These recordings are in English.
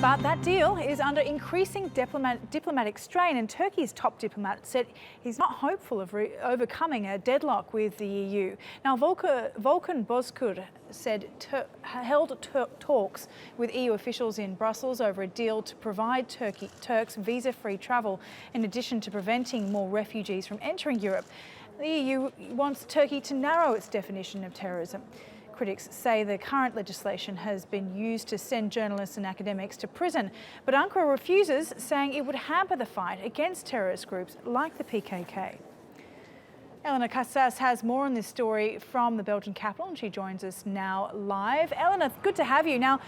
But that deal is under increasing diplomatic strain, and Turkey's top diplomat said he's not hopeful of overcoming a deadlock with the EU. Now, Volkan Bozkır said held talks with EU officials in Brussels over a deal to provide Turks visa-free travel in addition to preventing more refugees from entering Europe. The EU wants Turkey to narrow its definition of terrorism. Critics say the current legislation has been used to send journalists and academics to prison, but Ankara refuses, saying it would hamper the fight against terrorist groups like the PKK. Elena Casas has more on this story from the Belgian capital, and she joins us now live. Elena, good to have you. Now,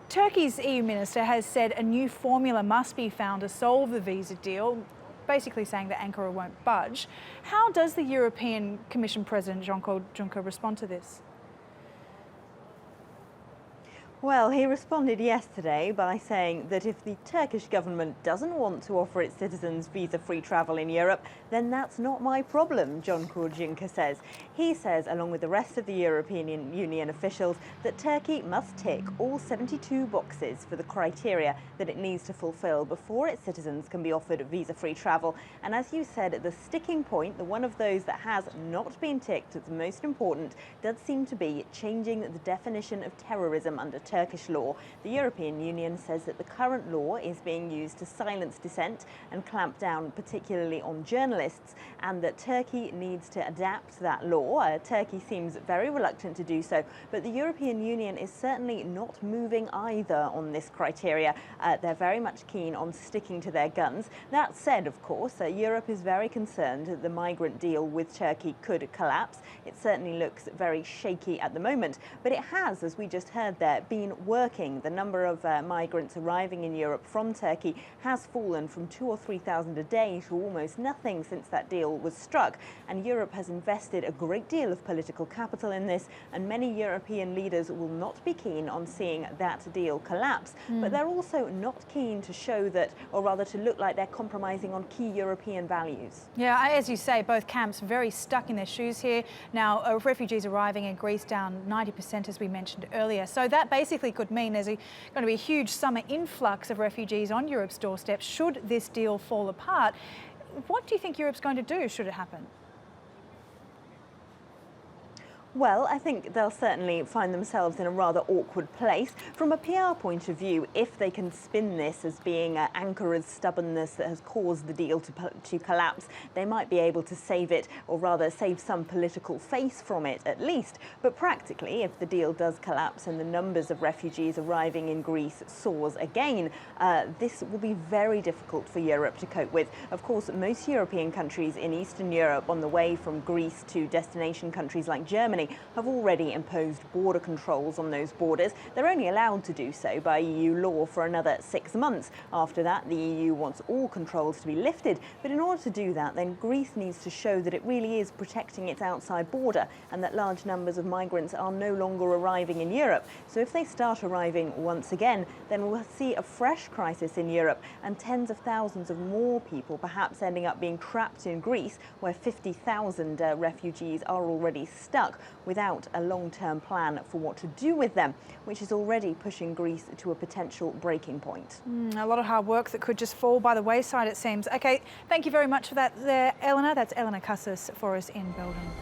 Turkey's EU minister has said a new formula must be found to solve the visa deal, basically saying that Ankara won't budge. How does the European Commission President Jean-Claude Juncker respond to this? Well, he responded yesterday by saying that if the Turkish government doesn't want to offer its citizens visa-free travel in Europe, then that's not my problem, Jean-Claude Juncker says. He says, along with the rest of the European Union officials, that Turkey must tick all 72 boxes for the criteria that it needs to fulfill before its citizens can be offered visa-free travel. And as you said, the sticking point, the one of those that has not been ticked, that's most important, does seem to be changing the definition of terrorism under Turkish law. The European Union says that the current law is being used to silence dissent and clamp down particularly on journalists, and that Turkey needs to adapt that law. Turkey seems very reluctant to do so, but the European Union is certainly not moving either on this criteria. They're very much keen on sticking to their guns. That said, of course, Europe is very concerned that the migrant deal with Turkey could collapse. It certainly looks very shaky at the moment, but it has, as we just heard there, been working. The number of migrants arriving in Europe from Turkey has fallen from 2,000 or 3,000 a day to almost nothing since that deal was struck. And Europe has invested a great deal of political capital in this, and many European leaders will not be keen on seeing that deal collapse. But they're also not keen to show that, or rather to look like they're compromising on key European values. Yeah, as you say, both camps very stuck in their shoes here. Now, refugees arriving in Greece down 90%, as we mentioned earlier. So that basically could mean there's going to be a huge summer influx of refugees on Europe's doorstep should this deal fall apart. What do you think Europe's going to do should it happen? Well, I think they'll certainly find themselves in a rather awkward place. From a PR point of view, if they can spin this as being Ankara's stubbornness that has caused the deal to collapse, they might be able to save it, or rather save some political face from it at least. But practically, if the deal does collapse and the numbers of refugees arriving in Greece soars again, this will be very difficult for Europe to cope with. Of course, most European countries in Eastern Europe on the way from Greece to destination countries like Germany have already imposed border controls on those borders. They're only allowed to do so by EU law for another 6 months. After that, the EU wants all controls to be lifted. But in order to do that, then Greece needs to show that it really is protecting its outside border and that large numbers of migrants are no longer arriving in Europe. So if they start arriving once again, then we'll see a fresh crisis in Europe and tens of thousands of more people perhaps ending up being trapped in Greece, where 50,000 refugees are already stuck without a long-term plan for what to do with them, which is already pushing Greece to a potential breaking point. A lot of hard work that could just fall by the wayside, it seems. Okay, thank you very much for that there, Elena. That's Elena Casas for us in Belgium.